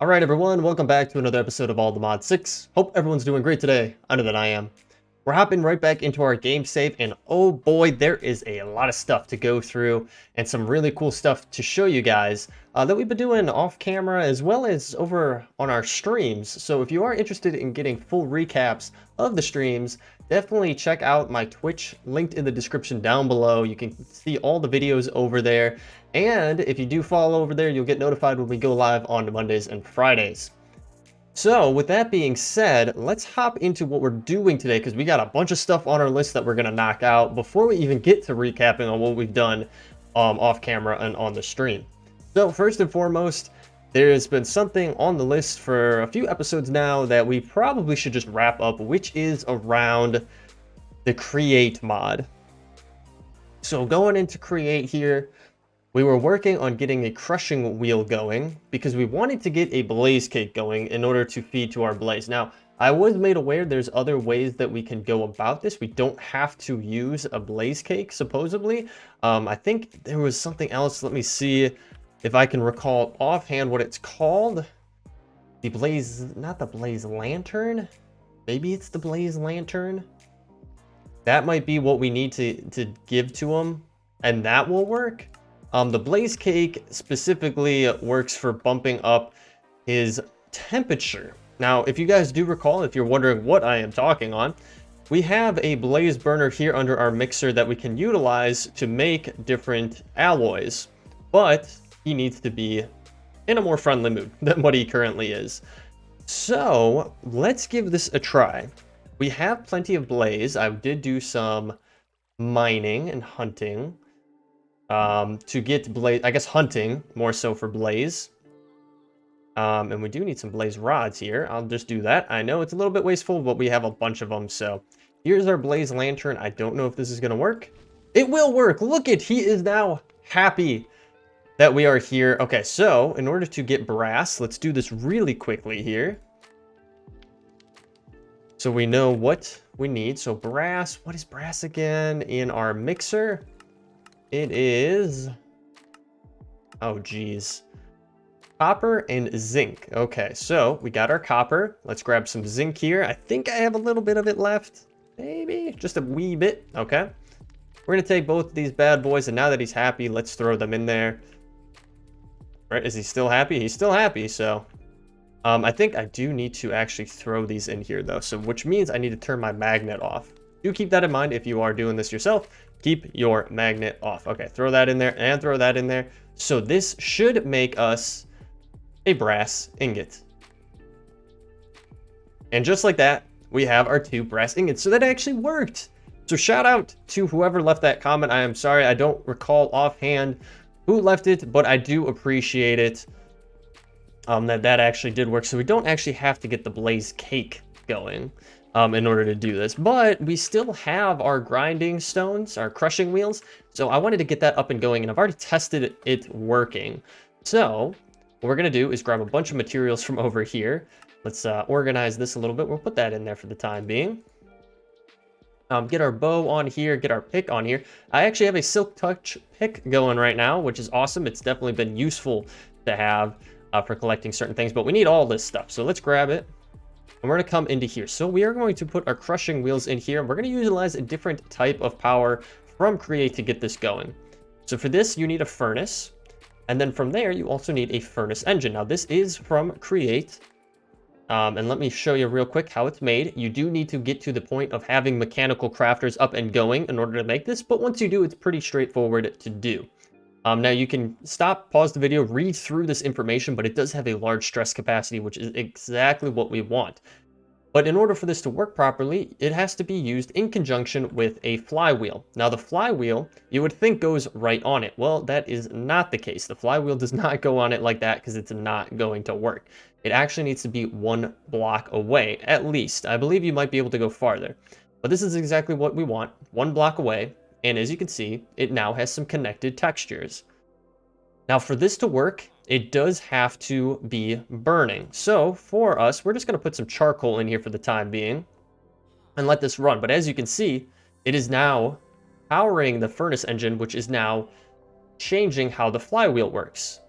All right, everyone, welcome back to another episode of All the Mod 6. Hope everyone's doing great today. I know that I am. We're hopping right back into our game save, and oh boy, there is a lot of stuff to go through and some really cool stuff to show you guys that we've been doing off camera as well as over on our streams. So if you are interested in getting full recaps of the streams, definitely check out my Twitch linked in the description down below. You can see all the videos over there. And if you do follow over there, you'll get notified when we go live on Mondays and Fridays. So with that being said, let's hop into what we're doing today because we got a bunch of stuff on our list that we're going to knock out before we even get to recapping on what we've done off camera and on the stream. So first and foremost, there's been something on the list for a few episodes now that we probably should just wrap up, which is around the create mod. So going into create here, we were working on getting a crushing wheel going because we wanted to get a blaze cake going in order to feed to our blaze. Now, I was made aware there's other ways that we can go about this. We don't have to use a blaze cake, supposedly. I think there was something else. Let me see if I can recall offhand what it's called. The blaze, not the blaze lantern. Maybe it's the blaze lantern. That might be what we need to give to him, and that will work. The blaze cake specifically works for bumping up his temperature. Now, if you guys do recall, if you're wondering what I am talking on, we have a blaze burner here under our mixer that we can utilize to make different alloys, but he needs to be in a more friendly mood than what he currently is. So let's give this a try. We have plenty of blaze. I did do some mining and hunting to get blaze, I guess hunting more so for blaze. And we do need some blaze rods here. I'll just do that. I know it's a little bit wasteful, but we have a bunch of them. So here's our blaze lantern. I don't know if this is going to work. It will work. Look it, he is now happy that we are here. Okay, so in order to get brass, let's do this really quickly here. So we know what we need. So brass, what is brass again in our mixer? It is, oh geez, copper and zinc. Okay, so we got our copper. Let's grab some zinc here. I think I have a little bit of it left. Maybe just a wee bit. Okay, we're gonna take both of these bad boys, and now that he's happy, let's throw them in there. Right, is he still happy? He's still happy, so I think I do need to actually throw these in here though, so which means I need to turn my magnet off. Do keep that in mind if you are doing this yourself. Keep your magnet off. Okay, throw that in there and throw that in there. So this should make us a brass ingot. And just like that, we have our 2 brass ingots. So that actually worked. So shout out to whoever left that comment. I am sorry, I don't recall offhand who left it, but I do appreciate it that actually did work. So we don't actually have to get the blaze cake going in order to do this, but we still have our grinding stones, our crushing wheels. So I wanted to get that up and going, and I've already tested it working. So what we're gonna do is grab a bunch of materials from over here. Let's organize this a little bit. We'll put that in there for the time being. Get our bow on here, get our pick on here. I actually have a silk touch pick going right now, which is awesome. It's definitely been useful to have for collecting certain things, but we need all this stuff. So let's grab it. And we're going to come into here. So we are going to put our crushing wheels in here. And we're going to utilize a different type of power from create to get this going. So for this, you need a furnace. And then from there, you also need a furnace engine. Now this is from create. And let me show you real quick how it's made. You do need to get to the point of having mechanical crafters up and going in order to make this. But once you do, it's pretty straightforward to do. Now you can stop, pause the video, read through this information, but it does have a large stress capacity, which is exactly what we want. But in order for this to work properly, it has to be used in conjunction with a flywheel. Now the flywheel, you would think goes right on it. Well, that is not the case. The flywheel does not go on it like that because it's not going to work. It actually needs to be 1 block away, at least. I believe you might be able to go farther. But this is exactly what we want, 1 block away. And as you can see, it now has some connected textures. Now for this to work, it does have to be burning. So for us, we're just going to put some charcoal in here for the time being and let this run. But as you can see, it is now powering the furnace engine, which is now changing how the flywheel works.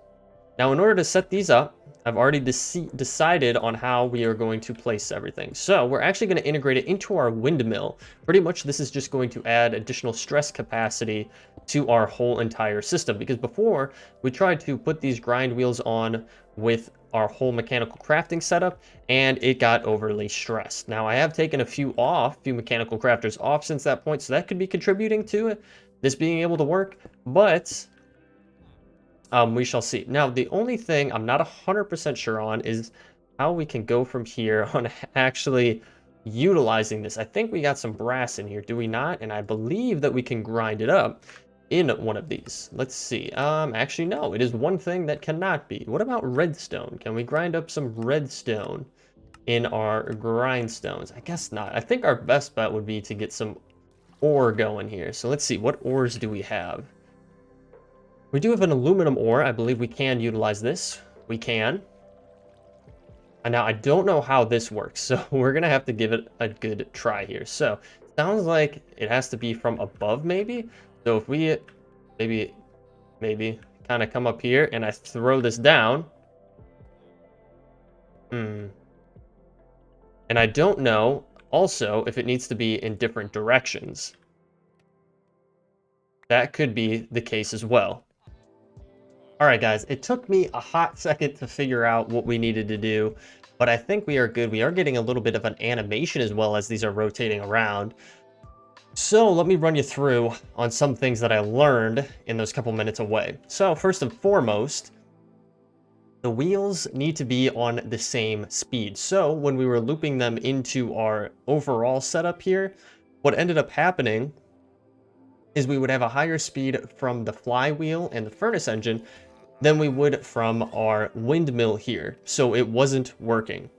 Now in order to set these up, I've already decided on how we are going to place everything. So we're actually going to integrate it into our windmill. Pretty much this is just going to add additional stress capacity to our whole entire system, because before we tried to put these grind wheels on with our whole mechanical crafting setup and it got overly stressed. Now I have taken a few mechanical crafters off since that point, so that could be contributing to it, this being able to work, but we shall see. Now, the only thing I'm not 100% sure on is how we can go from here on actually utilizing this. I think we got some brass in here, do we not? And I believe that we can grind it up in one of these. Let's see. Actually, no, it is one thing that cannot be. What about redstone? Can we grind up some redstone in our grindstones? I guess not. I think our best bet would be to get some ore going here. So let's see, what ores do we have? We do have an aluminum ore. I believe we can utilize this. We can. And now I don't know how this works, so we're going to have to give it a good try here. So sounds like it has to be from above maybe. So if we maybe kind of come up here and I throw this down. And I don't know also if it needs to be in different directions. That could be the case as well. All right, guys, it took me a hot second to figure out what we needed to do, but I think we are good. We are getting a little bit of an animation as well as these are rotating around. So let me run you through on some things that I learned in those couple minutes away. So first and foremost, the wheels need to be on the same speed. So when we were looping them into our overall setup here, what ended up happening is we would have a higher speed from the flywheel and the furnace engine than we would from our windmill here. So it wasn't working.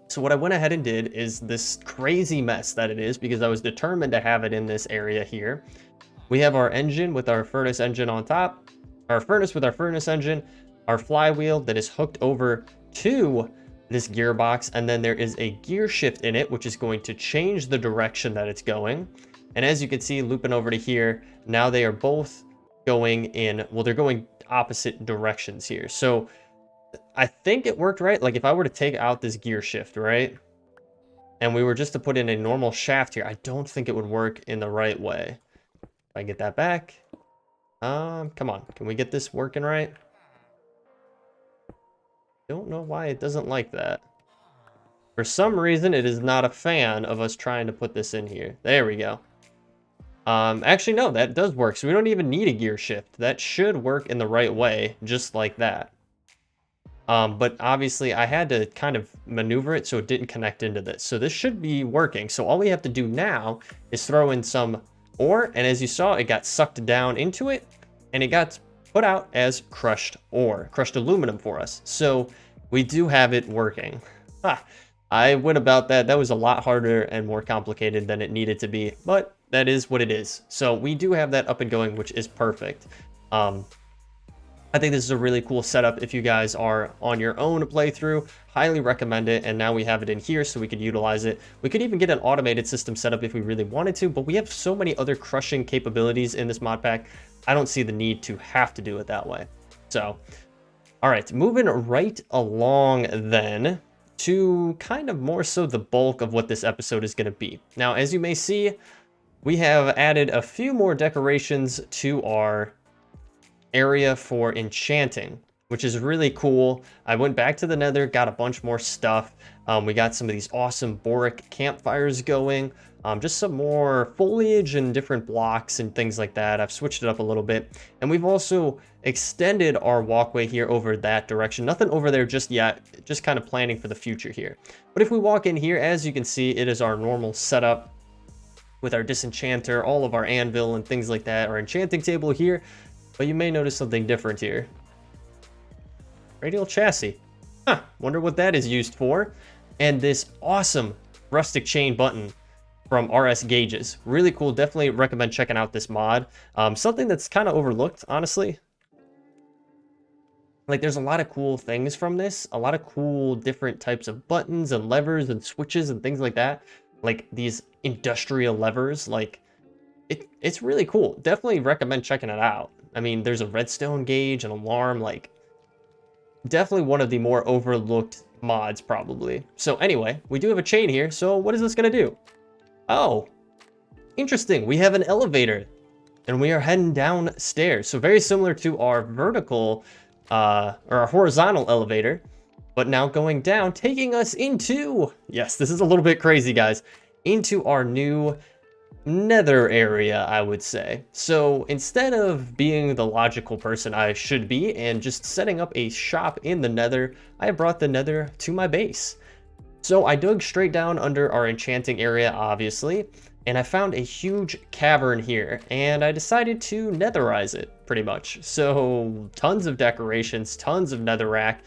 So what I went ahead and did is this crazy mess that it is, because I was determined to have it in this area here. We have our engine with our furnace engine on top, our furnace with our furnace engine, our flywheel that is hooked over to this gearbox, and then there is a gear shift in it, which is going to change the direction that it's going. And as you can see, looping over to here, now they are both going in, well, they're going opposite directions here. So I think it worked right. Like if I were to take out this gear shift, right, and we were just to put in a normal shaft here, I don't think it would work in the right way. If I get that back, come on, can we get this working right? Don't know why it doesn't like that. For some reason, it is not a fan of us trying to put this in here. There we go. Actually, no, that does work. So we don't even need a gear shift. That should work in the right way, just like that. But obviously I had to kind of maneuver it so it didn't connect into this. So this should be working. So all we have to do now is throw in some ore. And as you saw, it got sucked down into it and it got put out as crushed ore, crushed aluminum for us. So we do have it working. I went about that. That was a lot harder and more complicated than it needed to be, but that is what it is. So we do have that up and going, which is perfect. I think this is a really cool setup if you guys are on your own playthrough. Highly recommend it, and now we have it in here so we could utilize it. We could even get an automated system set up if we really wanted to, but we have so many other crushing capabilities in this mod pack, I don't see the need to have to do it that way. So, all right, moving right along then to kind of more so the bulk of what this episode is going to be. Now, as you may see, we have added a few more decorations to our area for enchanting, which is really cool. I went back to the nether, got a bunch more stuff. We got some of these awesome boric campfires going, just some more foliage and different blocks and things like that. I've switched it up a little bit, and we've also extended our walkway here over that direction. Nothing over there just yet, just kind of planning for the future here. But if we walk in here, as you can see, it is our normal setup with our disenchanter, all of our anvil and things like that, our enchanting table here. But you may notice something different here. Radial chassis. Huh, wonder what that is used for. And this awesome rustic chain button from RS Gauges. Really cool. Definitely recommend checking out this mod. Something that's kind of overlooked, honestly. Like, there's a lot of cool things from this. A lot of cool different types of buttons and levers and switches and things like that. Like these industrial levers. Like, it's really cool. Definitely recommend checking it out. I mean, there's a redstone gauge, an alarm, like definitely one of the more overlooked mods, probably. So anyway, we do have a chain here. So what is this going to do? Oh, interesting. We have an elevator. And we are heading downstairs. So very similar to our vertical, or our horizontal elevator, but now going down, taking us into, yes, this is a little bit crazy, guys, into our new nether area, I would say. So instead of being the logical person I should be and just setting up a shop in the nether, I brought the nether to my base. So I dug straight down under our enchanting area, obviously, and I found a huge cavern here, and I decided to netherize it, pretty much. So tons of decorations, tons of netherrack.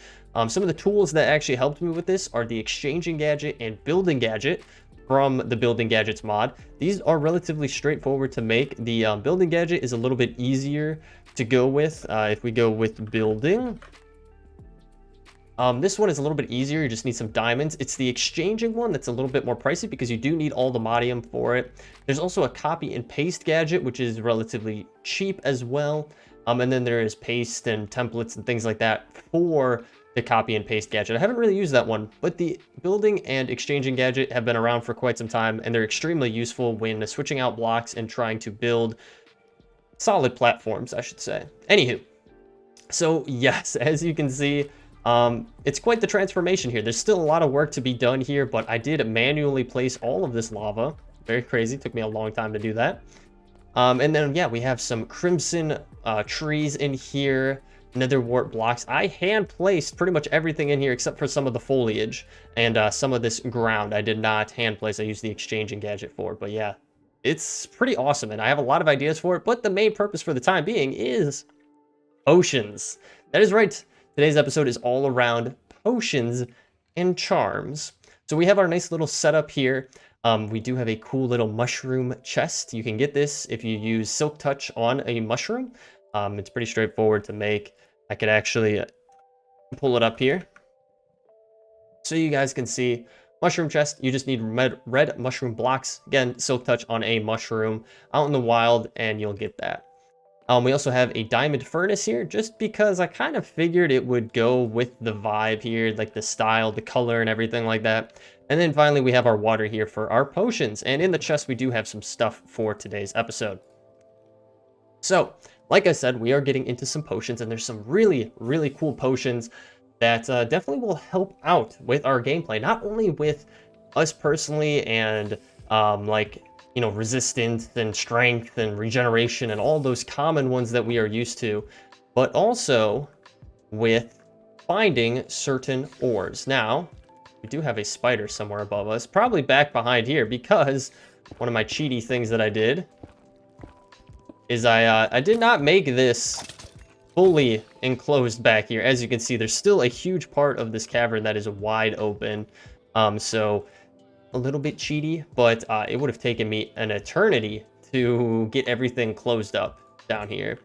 Some of the tools that actually helped me with this are the exchanging gadget and building gadget from the building gadgets mod. These are relatively straightforward to make. The building gadget is a little bit easier to go with. If we go with building, this one is a little bit easier. You just need some diamonds. It's the exchanging one that's a little bit more pricey because you do need all the modium for it. There's also a copy and paste gadget, which is relatively cheap as well. And then there is paste and templates and things like that for the copy and paste gadget. I haven't really used that one, but the building and exchanging gadget have been around for quite some time, and they're extremely useful when switching out blocks and trying to build solid platforms, I should say. Anywho, so yes, as you can see, it's quite the transformation here. There's still a lot of work to be done here, but I did manually place all of this lava. Very crazy. Took me a long time to do that. And then, yeah, we have some crimson trees in here, nether wart blocks. I hand placed pretty much everything in here except for some of the foliage and some of this ground. I did not hand place. I used the exchanging gadget for it, but yeah, it's pretty awesome. And I have a lot of ideas for it, but the main purpose for the time being is potions. That is right. Today's episode is all around potions and charms. So we have our nice little setup here. We do have a cool little mushroom chest. You can get this if you use Silk Touch on a mushroom. It's pretty straightforward to make. I could actually pull it up here so you guys can see. Mushroom chest, you just need red mushroom blocks. Again, Silk Touch on a mushroom out in the wild, and you'll get that. We also have a diamond furnace here, just because I kind of figured it would go with the vibe here, like the style, the color, and everything like that. And then finally, we have our water here for our potions. And in the chest, we do have some stuff for today's episode. So, like I said, we are getting into some potions, and there's some really, really cool potions that definitely will help out with our gameplay. Not only with us personally and you know, resistance and strength and regeneration and all those common ones that we are used to, but also with finding certain ores. Now, we do have a spider somewhere above us, probably back behind here, because one of my cheaty things that I did is I did not make this fully enclosed back here. As you can see, there's still a huge part of this cavern that is wide open. So a little bit cheaty, but it would have taken me an eternity to get everything closed up down here.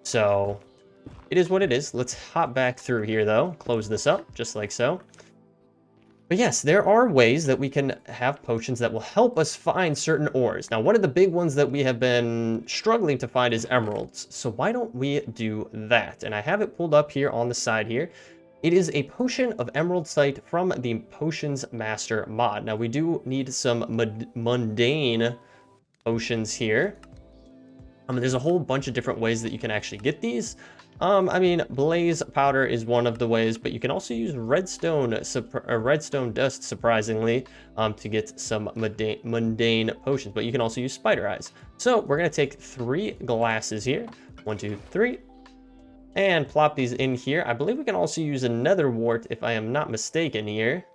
So it is what it is. Let's hop back through here though, close this up just like so. But yes, there are ways that we can have potions that will help us find certain ores. Now, one of the big ones that we have been struggling to find is emeralds. So why don't we do that? And I have it pulled up here on the side here. It is a potion of emerald sight from the Potions Master mod. Now, we do need some mundane potions here. There's a whole bunch of different ways that you can actually get these. I mean, blaze powder is one of the ways, but you can also use redstone dust, surprisingly, to get some mundane potions. But you can also use spider eyes. So we're going to take 3 glasses here. 1, 2, 3. And plop these in here. I believe we can also use a nether wart, if I am not mistaken here.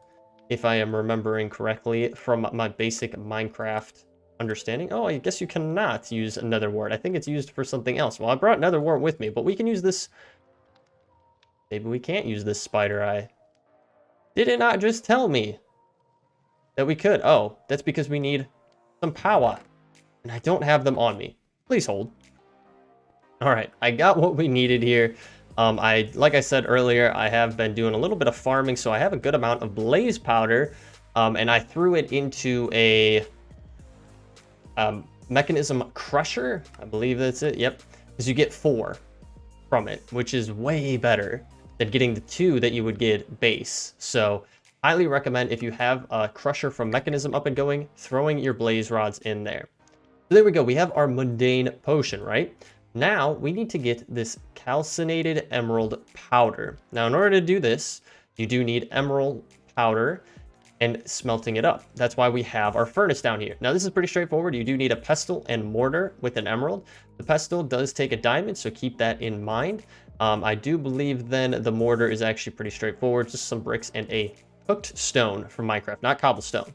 If I am remembering correctly from my basic Minecraft understanding. Oh, I guess you cannot use a nether wart. I think it's used for something else. Well, I brought nether wart with me, but we can use this. Maybe we can't use this spider eye. Did it not just tell me that we could? Oh, that's because we need some power. And I don't have them on me. Please hold. All right, I got what we needed here. Like I said earlier, I have been doing a little bit of farming, so I have a good amount of blaze powder, and I threw it into a mechanism crusher. I believe that's it. Yep, because you get 4 from it, which is way better than getting the 2 that you would get base. So highly recommend, if you have a Crusher from Mechanism up and going, throwing your Blaze Rods in there. So there we go, we have our Mundane Potion, right? Now we need to get this Calcinated Emerald Powder. Now in order to do this, you do need Emerald Powder and smelting it up. That's why we have our furnace down here. Now this is pretty straightforward. You do need a pestle and mortar with an emerald. The pestle does take a diamond, so keep that in mind. I do believe then the mortar is actually pretty straightforward, just some bricks and a cooked stone from Minecraft, not cobblestone.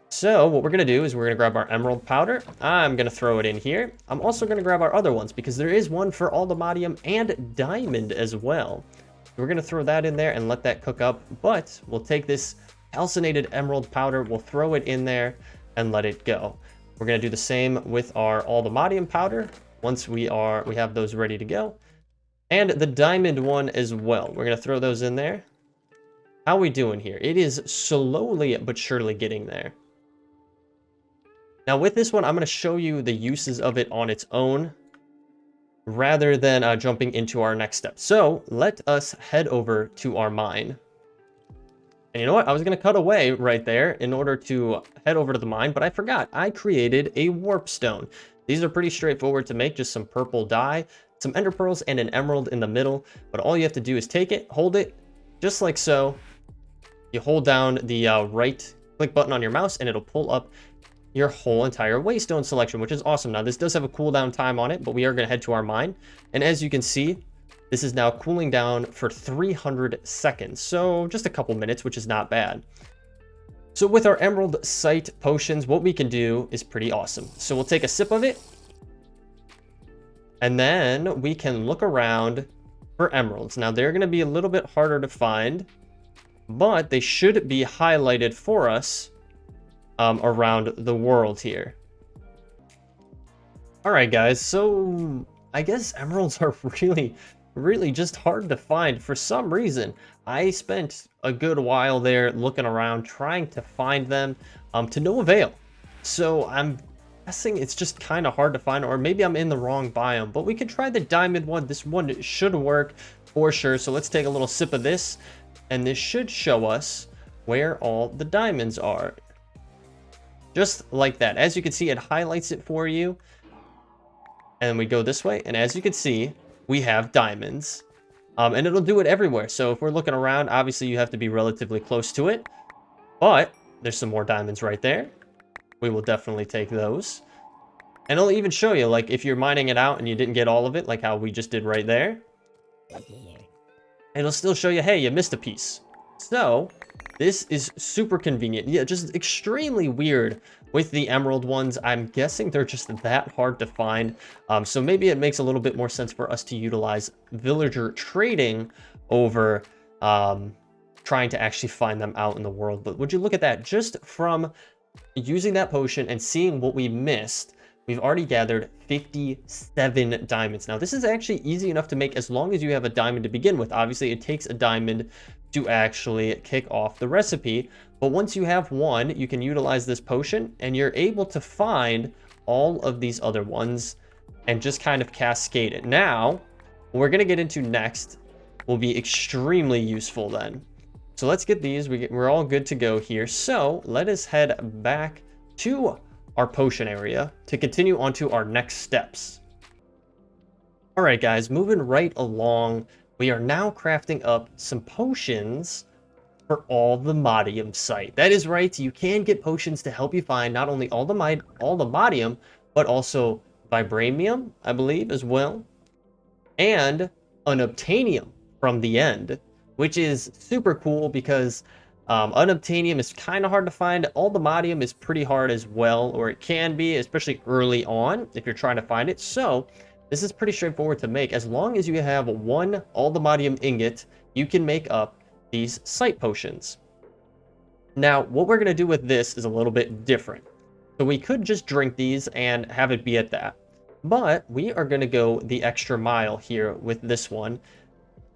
So what we're gonna do is we're gonna grab our emerald powder. I'm gonna throw it in here. I'm also gonna grab our other ones because there is one for aldomadium and diamond as well. We're gonna throw that in there and let that cook up, but we'll take this calcinated emerald powder, we'll throw it in there and let it go. We're going to do the same with our aldomadium powder once we have those ready to go, and the diamond one as well. We're going to throw those in there. How are we doing here? It is slowly but surely getting there. Now with this one, I'm going to show you the uses of it on its own rather than jumping into our next step. So let us head over to our mine. And you know what? I was going to cut away right there in order to head over to the mine, but I forgot. I created a warp stone. These are pretty straightforward to make, just some purple dye, some ender pearls, and an emerald in the middle. But all you have to do is take it, hold it, just like so. You hold down the right click button on your mouse, and it'll pull up your whole entire waystone selection, which is awesome. Now, this does have a cooldown time on it, but we are going to head to our mine. And as you can see, this is now cooling down for 300 seconds, so just a couple minutes, which is not bad. So with our Emerald Sight potions, what we can do is pretty awesome. So we'll take a sip of it, and then we can look around for emeralds. Now they're going to be a little bit harder to find, but they should be highlighted for us around the world here. All right, guys, so I guess emeralds are really just hard to find for some reason. I spent a good while there looking around trying to find them to no avail. So I'm guessing it's just kind of hard to find, or maybe I'm in the wrong biome, but we could try the diamond one. This one should work for sure. So let's take a little sip of this, and this should show us where all the diamonds are. Just like that. As you can see, it highlights it for you. And we go this way, and as you can see, we have diamonds, and it'll do it everywhere. So if we're looking around, obviously you have to be relatively close to it, but there's some more diamonds right there. We will definitely take those, and it'll even show you, like, if you're mining it out and you didn't get all of it, like how we just did right there, it'll still show you, hey, you missed a piece. So this is super convenient. Yeah, just extremely weird with the emerald ones. I'm guessing they're just that hard to find. So maybe it makes a little bit more sense for us to utilize villager trading over trying to actually find them out in the world. But would you look at that? Just from using that potion and seeing what we missed, we've already gathered 57 diamonds. Now, this is actually easy enough to make as long as you have a diamond to begin with. Obviously, it takes a diamond to actually kick off the recipe. But once you have one, you can utilize this potion, and you're able to find all of these other ones and just kind of cascade it. Now, what we're going to get into next will be extremely useful then. So let's get these. We're all good to go here. So let us head back to our potion area to continue on to our next steps. All right, guys, moving right along, we are now crafting up some potions for aldomadium site. That is right, you can get potions to help you find not only aldomadium, but also vibranium, I believe, as well, and unobtainium from the end, which is super cool because unobtainium is kind of hard to find. Aldomadium is pretty hard as well, or it can be, especially early on if you're trying to find it. So this is pretty straightforward to make. As long as you have one aldomadium ingot, you can make up these sight potions. Now, what we're going to do with this is a little bit different. So we could just drink these and have it be at that. But we are going to go the extra mile here with this one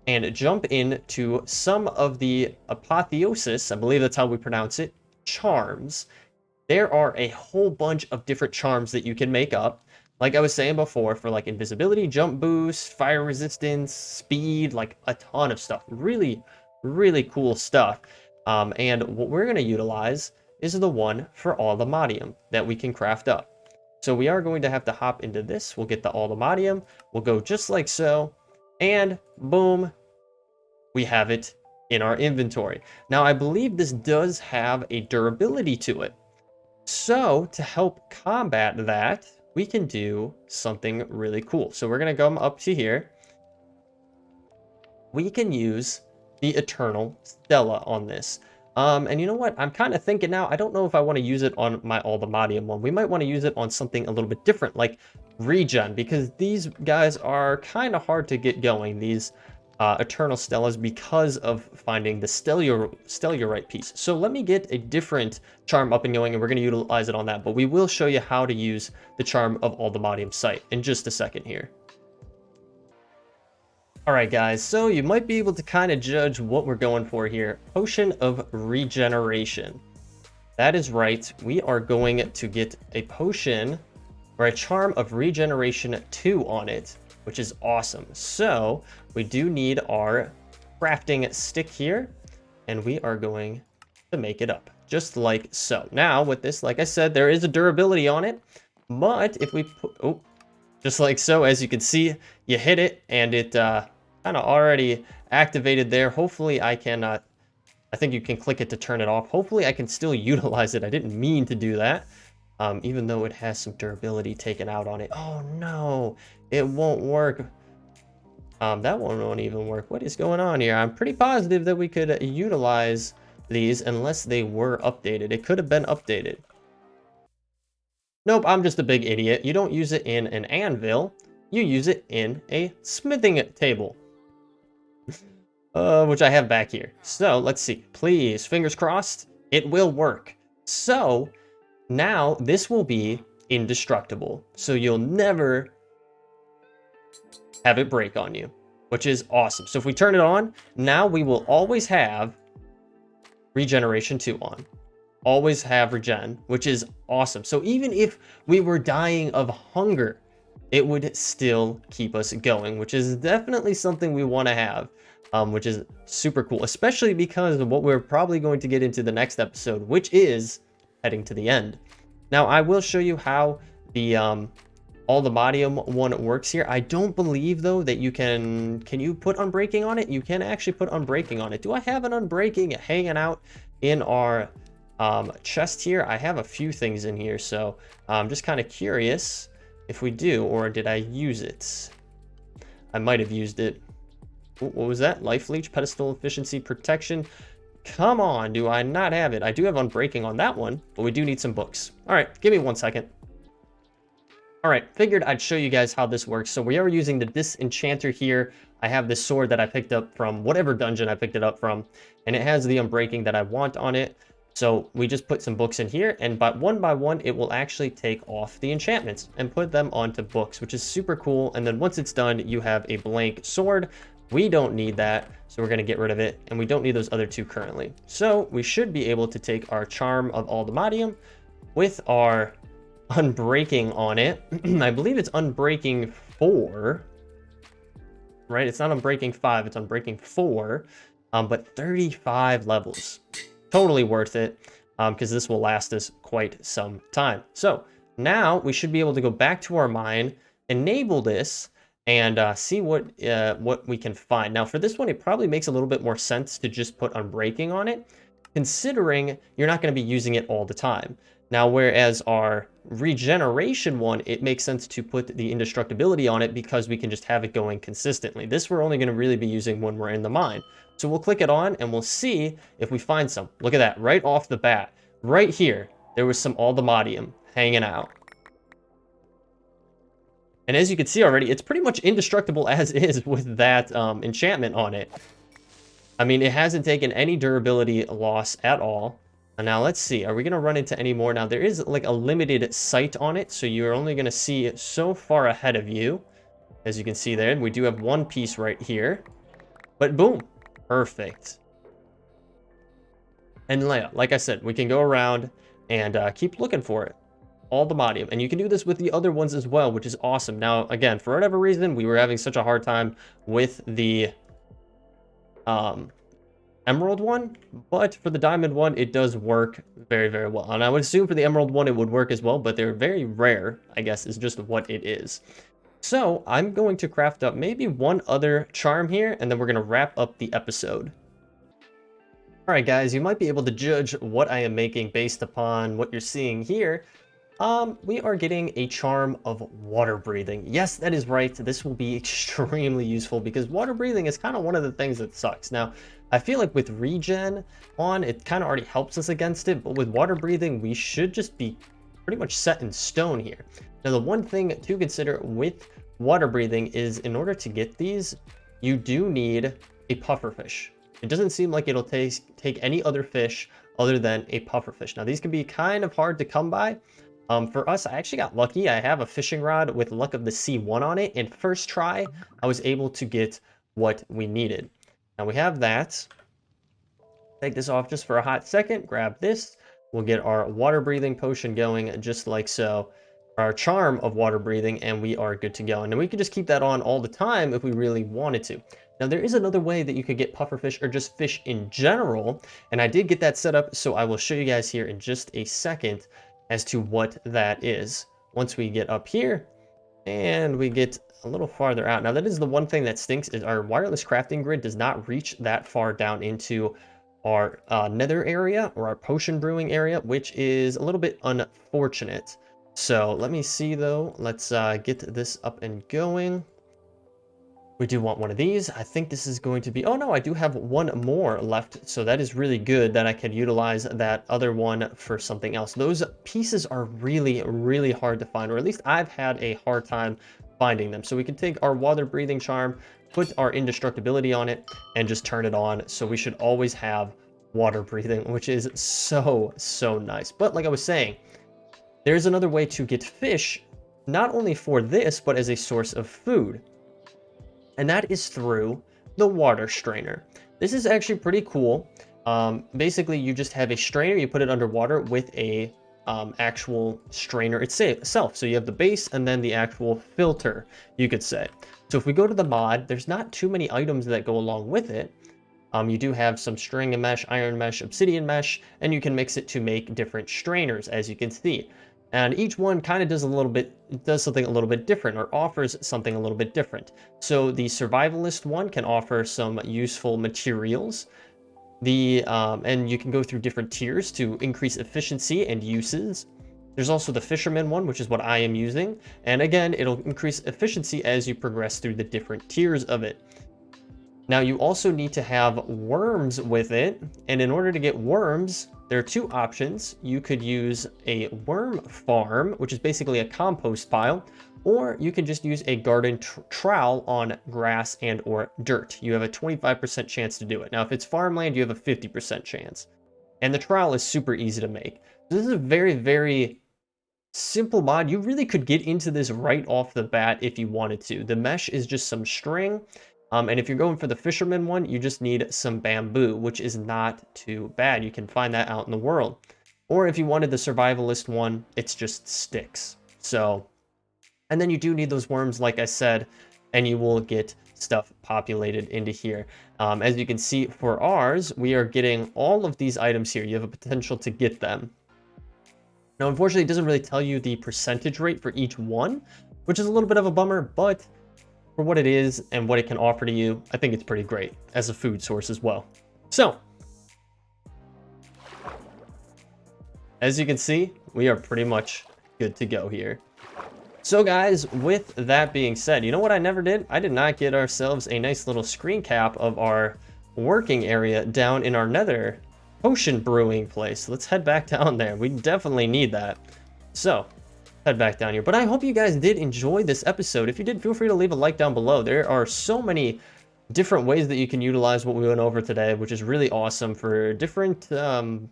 and jump into some of the Apotheosis, I believe that's how we pronounce it, charms. There are a whole bunch of different charms that you can make up. like I was saying before, for like invisibility, jump boost, fire resistance, speed, like a ton of stuff. Really, really cool stuff. And what we're going to utilize is the one for Allthemodium that we can craft up. So we are going to have to hop into this. We'll get the Allthemodium. We'll go just like so. And boom, we have it in our inventory. Now, I believe this does have a durability to it. So to help combat that, we can do something really cool. So we're going to come up to here. We can use the Eternal Stella on this. And you know what? I'm kind of thinking now, I don't know if I want to use it on my Allthemodium one. We might want to use it on something a little bit different, like regen, because these guys are kind of hard to get going, these Eternal Stellas, because of finding the Stellurite piece. So let me get a different charm up and going, and we're going to utilize it on that. But we will show you how to use the charm of Allthemodium Sight in just a second here. Alright guys, so you might be able to kind of judge what we're going for here. Potion of Regeneration. That is right, we are going to get a potion or a charm of Regeneration 2 on it, which is awesome. So we do need our crafting stick here, and we are going to make it up just like so. Now with this, like I said, there is a durability on it, but if we put, just like so, as you can see, you hit it and it kind of already activated there. Hopefully I can, I think you can click it to turn it off. Hopefully I can still utilize it. I didn't mean to do that, even though it has some durability taken out on it. Oh no, it won't work. That one won't even work. What is going on here? I'm pretty positive that we could utilize these unless they were updated. It could have been updated. Nope, I'm just a big idiot. You don't use it in an anvil. You use it in a smithing table. Which I have back here. So let's see. Please, fingers crossed, it will work. So now this will be indestructible. So you'll never have it break on you, which is awesome. So if we turn it on, now we will always have Regeneration 2 on. Always have regen, which is awesome. So even if we were dying of hunger, it would still keep us going, which is definitely something we want to have, which is super cool, especially because of what we're probably going to get into the next episode, which is heading to the end. Now, I will show you how the Allthemodium one works here. I don't believe, though, that you can you put Unbreaking on it? You can actually put Unbreaking on it. Do I have an Unbreaking hanging out in our chest here? I have a few things in here, so I'm just kind of curious if we do, or did I use it? I might have used it. What was that? Life Leech, Pedestal Efficiency, Protection. Come on, do I not have it? I do have Unbreaking on that one, but we do need some books. All right, give me 1 second. All right, figured I'd show you guys how this works. So we are using the Disenchanter here. I have this sword that I picked up from whatever dungeon I picked it up from, and it has the Unbreaking that I want on it. So we just put some books in here, and by one, it will actually take off the enchantments and put them onto books, which is super cool. And then once it's done, you have a blank sword. We don't need that, so we're going to get rid of it, and we don't need those other two currently. So we should be able to take our Charm of Allthemodium with our Unbreaking on it. I believe it's Unbreaking 4, right? It's not Unbreaking 5, it's Unbreaking 4, but 35 levels. Totally worth it, because this will last us quite some time. So now we should be able to go back to our mine, enable this, and see what we can find. Now for this one, it probably makes a little bit more sense to just put Unbreaking on it, considering you're not going to be using it all the time. Now, whereas our Regeneration one, it makes sense to put the Indestructibility on it because we can just have it going consistently. This we're only going to really be using when we're in the mine. So we'll click it on and we'll see if we find some. Look at that, right off the bat. Right here, there was some Allthemodium hanging out. And as you can see already, it's pretty much indestructible as is with that enchantment on it. I mean, it hasn't taken any durability loss at all. And now let's see, are we going to run into any more? Now there is like a limited sight on it, so you're only going to see so far ahead of you. As you can see there, we do have one piece right here. But boom, perfect. And like I said, we can go around and keep looking for it. Aldemodium. And you can do this with the other ones as well, which is awesome. Now, again, for whatever reason, we were having such a hard time with the emerald one, but for the diamond one, it does work very, very well. And I would assume for the emerald one, it would work as well, but they're very rare, I guess, is just what it is. So I'm going to craft up maybe one other charm here, and then we're going to wrap up the episode. All right, guys, you might be able to judge what I am making based upon what you're seeing here. We are getting a charm of water breathing. Yes, that is right. This will be extremely useful because water breathing is kind of one of the things that sucks. Now, I feel like with regen on, it kind of already helps us against it, but with water breathing, we should just be pretty much set in stone here. Now, the one thing to consider with water breathing is in order to get these, you do need a pufferfish. It doesn't seem like it'll take any other fish other than a pufferfish. Now, these can be kind of hard to come by. For us, I actually got lucky. I have a fishing rod with Luck of the Sea 1 on it, and first try, I was able to get what we needed. Now we have that. Take this off just for a hot second, grab this. We'll get our water breathing potion going just like so. Our charm of water breathing, and we are good to go. And then we could just keep that on all the time if we really wanted to. Now there is another way that you could get pufferfish or just fish in general, and I did get that set up, so I will show you guys here in just a second as to what that is. Once we get up here and we get a little farther out. Now that is the one thing that stinks, is our wireless crafting grid does not reach that far down into our nether area or our potion brewing area, which is a little bit unfortunate. So let me see though. Let's get this up and going. We do want one of these. I think this is going to be, oh no, I do have one more left. So that is really good that I can utilize that other one for something else. Those pieces are really, really hard to find, or at least I've had a hard time finding them. So we can take our water breathing charm, put our indestructibility on it, and just turn it on. So we should always have water breathing, which is so, so nice. But like I was saying, there's another way to get fish, not only for this, but as a source of food. And that is through the water strainer. This is actually pretty cool. Basically, you just have a strainer, you put it underwater with a actual strainer itself. So you have the base and then the actual filter, you could say. So if we go to the mod, there's not too many items that go along with it. You do have some string and mesh, iron mesh, obsidian mesh, and you can mix it to make different strainers, as you can see. And each one kind of does something a little bit different, or offers something a little bit different. So the survivalist one can offer some useful materials. And you can go through different tiers to increase efficiency and uses. There's also the fisherman one, which is what I am using. And again, it'll increase efficiency as you progress through the different tiers of it. Now you also need to have worms with it. And in order to get worms, there are two options. You could use a worm farm, which is basically a compost pile, or you can just use a garden trowel on grass and or dirt. You have a 25% chance to do it. Now, if it's farmland, you have a 50% chance. And the trowel is super easy to make. So this is a very, very simple mod. You really could get into this right off the bat if you wanted to. The mesh is just some string. And if you're going for the fisherman one, you just need some bamboo, which is not too bad. You can find that out in the world. Or if you wanted the survivalist one, it's just sticks. So, and then you do need those worms, like I said, and you will get stuff populated into here. As you can see for ours, we are getting all of these items here. You have a potential to get them. Now, unfortunately, it doesn't really tell you the percentage rate for each one, which is a little bit of a bummer, but for what it is and what it can offer to you, I think it's pretty great as a food source as well. So, as you can see, we are pretty much good to go here. So guys, with that being said, you know what I never did? I did not get ourselves a nice little screen cap of our working area down in our nether potion brewing place. Let's head back down there. We definitely need that. So, head back down here. But I hope you guys did enjoy this episode. If you did, feel free to leave a like down below. There are so many different ways that you can utilize what we went over today, which is really awesome for different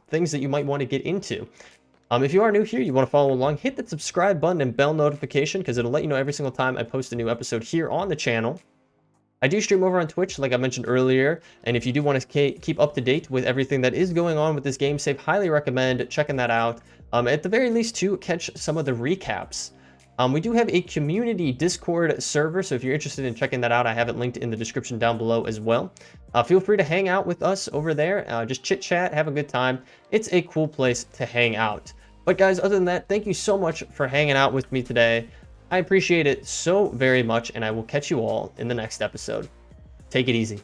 things that you might want to get into. If you are new here, you want to follow along, hit that subscribe button and bell notification because it'll let you know every single time I post a new episode here on the channel. I do stream over on Twitch, like I mentioned earlier, and if you do want to keep up to date with everything that is going on with this game save, highly recommend checking that out. At the very least, to catch some of the recaps. We do have a community Discord server, so if you're interested in checking that out, I have it linked in the description down below as well. Feel free to hang out with us over there, just chit chat, have a good time. It's a cool place to hang out. But guys, other than that, thank you so much for hanging out with me today. I appreciate it so very much, and I will catch you all in the next episode. Take it easy.